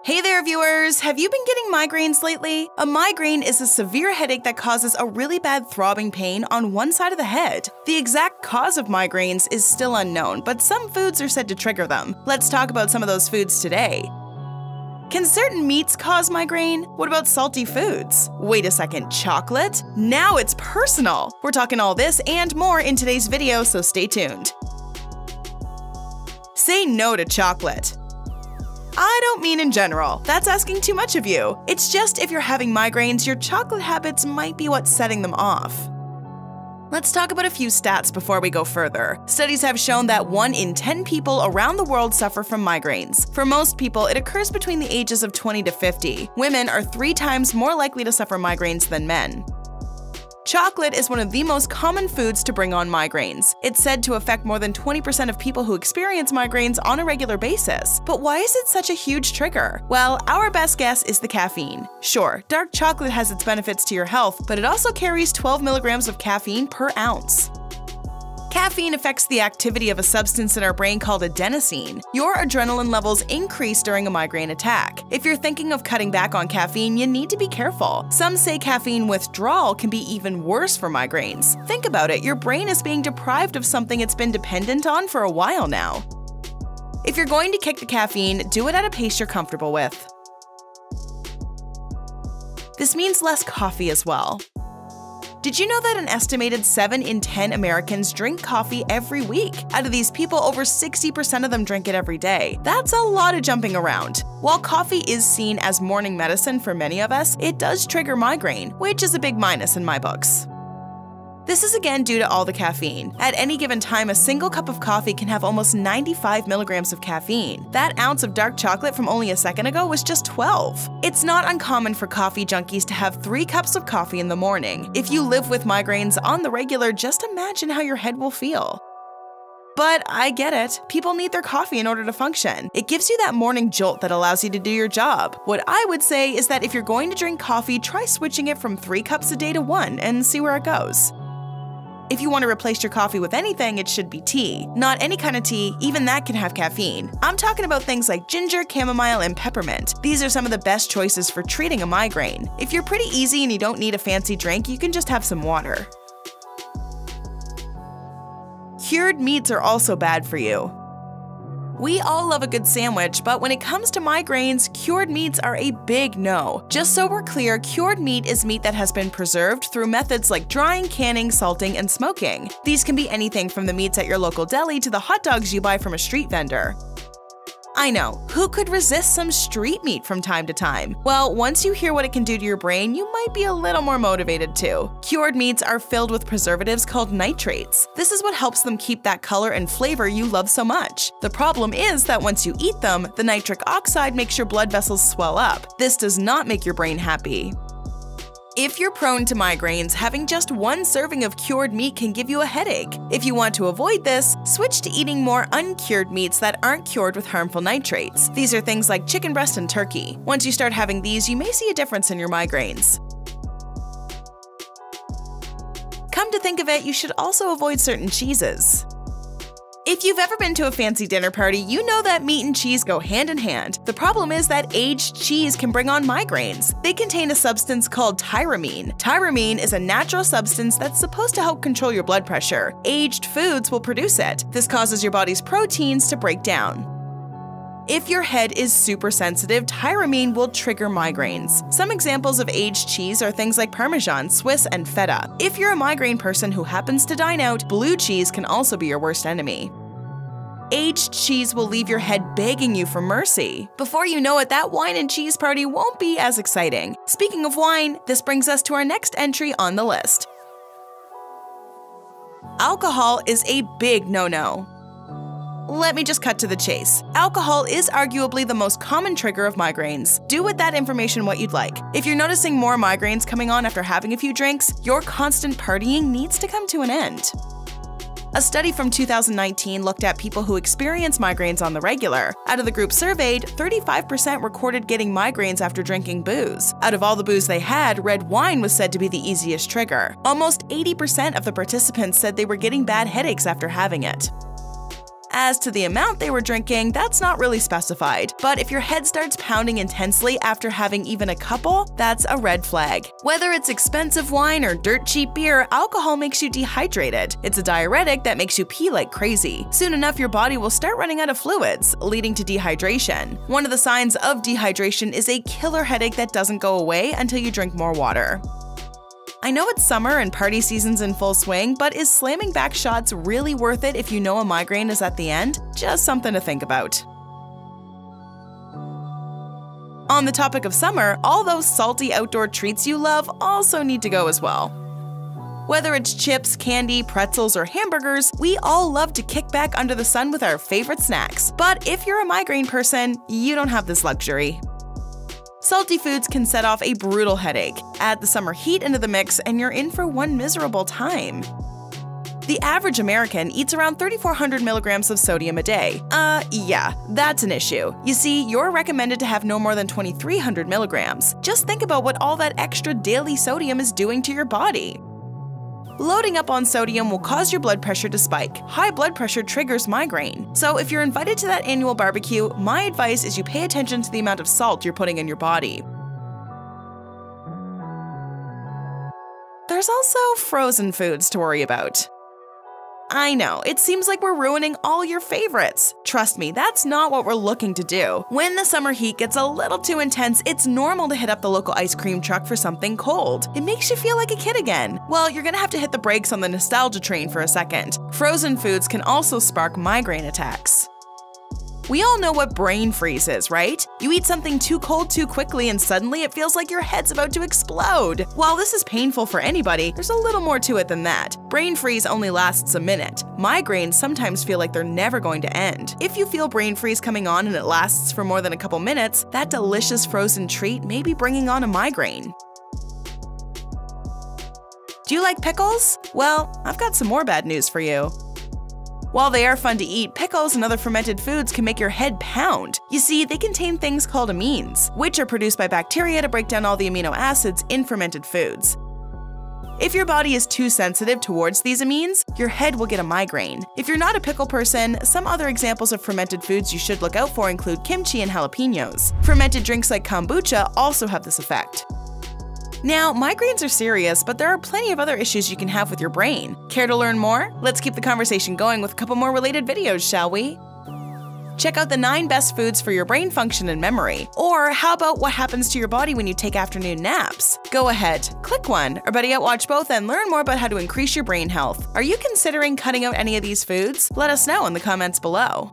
Hey there, viewers! Have you been getting migraines lately? A migraine is a severe headache that causes a really bad throbbing pain on one side of the head. The exact cause of migraines is still unknown, but some foods are said to trigger them. Let's talk about some of those foods today. Can certain meats cause migraine? What about salty foods? Wait a second, chocolate? Now it's personal! We're talking all this and more in today's video, so stay tuned. Say no to chocolate. I don't mean in general. That's asking too much of you. It's just if you're having migraines, your chocolate habits might be what's setting them off. Let's talk about a few stats before we go further. Studies have shown that 1 in 10 people around the world suffer from migraines. For most people, it occurs between the ages of 20 to 50. Women are 3 times more likely to suffer migraines than men. Chocolate is one of the most common foods to bring on migraines. It's said to affect more than 20% of people who experience migraines on a regular basis. But why is it such a huge trigger? Well, our best guess is the caffeine. Sure, dark chocolate has its benefits to your health, but it also carries 12 milligrams of caffeine per ounce. Caffeine affects the activity of a substance in our brain called adenosine. Your adrenaline levels increase during a migraine attack. If you're thinking of cutting back on caffeine, you need to be careful. Some say caffeine withdrawal can be even worse for migraines. Think about it, your brain is being deprived of something it's been dependent on for a while now. If you're going to kick the caffeine, do it at a pace you're comfortable with. This means less coffee as well. Did you know that an estimated 7 in 10 Americans drink coffee every week? Out of these people, over 60% of them drink it every day. That's a lot of jumping around. While coffee is seen as morning medicine for many of us, it does trigger migraine, which is a big minus in my books. This is again due to all the caffeine. At any given time, a single cup of coffee can have almost 95 milligrams of caffeine. That ounce of dark chocolate from only a second ago was just 12. It's not uncommon for coffee junkies to have 3 cups of coffee in the morning. If you live with migraines on the regular, just imagine how your head will feel. But I get it. People need their coffee in order to function. It gives you that morning jolt that allows you to do your job. What I would say is that if you're going to drink coffee, try switching it from 3 cups a day to 1 and see where it goes. If you want to replace your coffee with anything, it should be tea. Not any kind of tea, even that can have caffeine. I'm talking about things like ginger, chamomile, and peppermint. These are some of the best choices for treating a migraine. If you're pretty easy and you don't need a fancy drink, you can just have some water. Cured meats are also bad for you. We all love a good sandwich, but when it comes to migraines, cured meats are a big no. Just so we're clear, cured meat is meat that has been preserved through methods like drying, canning, salting, and smoking. These can be anything from the meats at your local deli to the hot dogs you buy from a street vendor. I know, who could resist some street meat from time to time? Well, once you hear what it can do to your brain, you might be a little more motivated too. Cured meats are filled with preservatives called nitrates. This is what helps them keep that color and flavor you love so much. The problem is that once you eat them, the nitric oxide makes your blood vessels swell up. This does not make your brain happy. If you're prone to migraines, having just 1 serving of cured meat can give you a headache. If you want to avoid this, switch to eating more uncured meats that aren't cured with harmful nitrates. These are things like chicken breast and turkey. Once you start having these, you may see a difference in your migraines. Come to think of it, you should also avoid certain cheeses. If you've ever been to a fancy dinner party, you know that meat and cheese go hand in hand. The problem is that aged cheese can bring on migraines. They contain a substance called tyramine. Tyramine is a natural substance that's supposed to help control your blood pressure. Aged foods will produce it. This causes your body's proteins to break down. If your head is super sensitive, tyramine will trigger migraines. Some examples of aged cheese are things like Parmesan, Swiss, and Feta. If you're a migraine person who happens to dine out, blue cheese can also be your worst enemy. Aged cheese will leave your head begging you for mercy. Before you know it, that wine and cheese party won't be as exciting. Speaking of wine, this brings us to our next entry on the list. Alcohol is a big no-no. Let me just cut to the chase. Alcohol is arguably the most common trigger of migraines. Do with that information what you'd like. If you're noticing more migraines coming on after having a few drinks, your constant partying needs to come to an end. A study from 2019 looked at people who experience migraines on the regular. Out of the group surveyed, 35% recorded getting migraines after drinking booze. Out of all the booze they had, red wine was said to be the easiest trigger. Almost 80% of the participants said they were getting bad headaches after having it. As to the amount they were drinking, that's not really specified, but if your head starts pounding intensely after having even a couple, that's a red flag. Whether it's expensive wine or dirt cheap beer, alcohol makes you dehydrated. It's a diuretic that makes you pee like crazy. Soon enough, your body will start running out of fluids, leading to dehydration. One of the signs of dehydration is a killer headache that doesn't go away until you drink more water. I know it's summer and party season's in full swing, but is slamming back shots really worth it if you know a migraine is at the end? Just something to think about. On the topic of summer, all those salty outdoor treats you love also need to go as well. Whether it's chips, candy, pretzels, or hamburgers, we all love to kick back under the sun with our favorite snacks. But if you're a migraine person, you don't have this luxury. Salty foods can set off a brutal headache. Add the summer heat into the mix and you're in for one miserable time. The average American eats around 3,400 milligrams of sodium a day. Yeah, that's an issue. You see, you're recommended to have no more than 2,300 milligrams. Just think about what all that extra daily sodium is doing to your body. Loading up on sodium will cause your blood pressure to spike. High blood pressure triggers migraine. So if you're invited to that annual barbecue, my advice is you pay attention to the amount of salt you're putting in your body. There's also frozen foods to worry about. I know, it seems like we're ruining all your favorites. Trust me, that's not what we're looking to do. When the summer heat gets a little too intense, it's normal to hit up the local ice cream truck for something cold. It makes you feel like a kid again. Well, you're gonna have to hit the brakes on the nostalgia train for a second. Frozen foods can also spark migraine attacks. We all know what brain freeze is, right? You eat something too cold too quickly and suddenly it feels like your head's about to explode. While this is painful for anybody, there's a little more to it than that. Brain freeze only lasts a minute. Migraines sometimes feel like they're never going to end. If you feel brain freeze coming on and it lasts for more than a couple minutes, that delicious frozen treat may be bringing on a migraine. Do you like pickles? Well, I've got some more bad news for you. While they are fun to eat, pickles and other fermented foods can make your head pound. You see, they contain things called amines, which are produced by bacteria to break down all the amino acids in fermented foods. If your body is too sensitive towards these amines, your head will get a migraine. If you're not a pickle person, some other examples of fermented foods you should look out for include kimchi and jalapenos. Fermented drinks like kombucha also have this effect. Now, migraines are serious, but there are plenty of other issues you can have with your brain. Care to learn more? Let's keep the conversation going with a couple more related videos, shall we? Check out the 9 best foods for your brain function and memory. Or how about what happens to your body when you take afternoon naps? Go ahead, click one, or better yet watch both and learn more about how to increase your brain health. Are you considering cutting out any of these foods? Let us know in the comments below.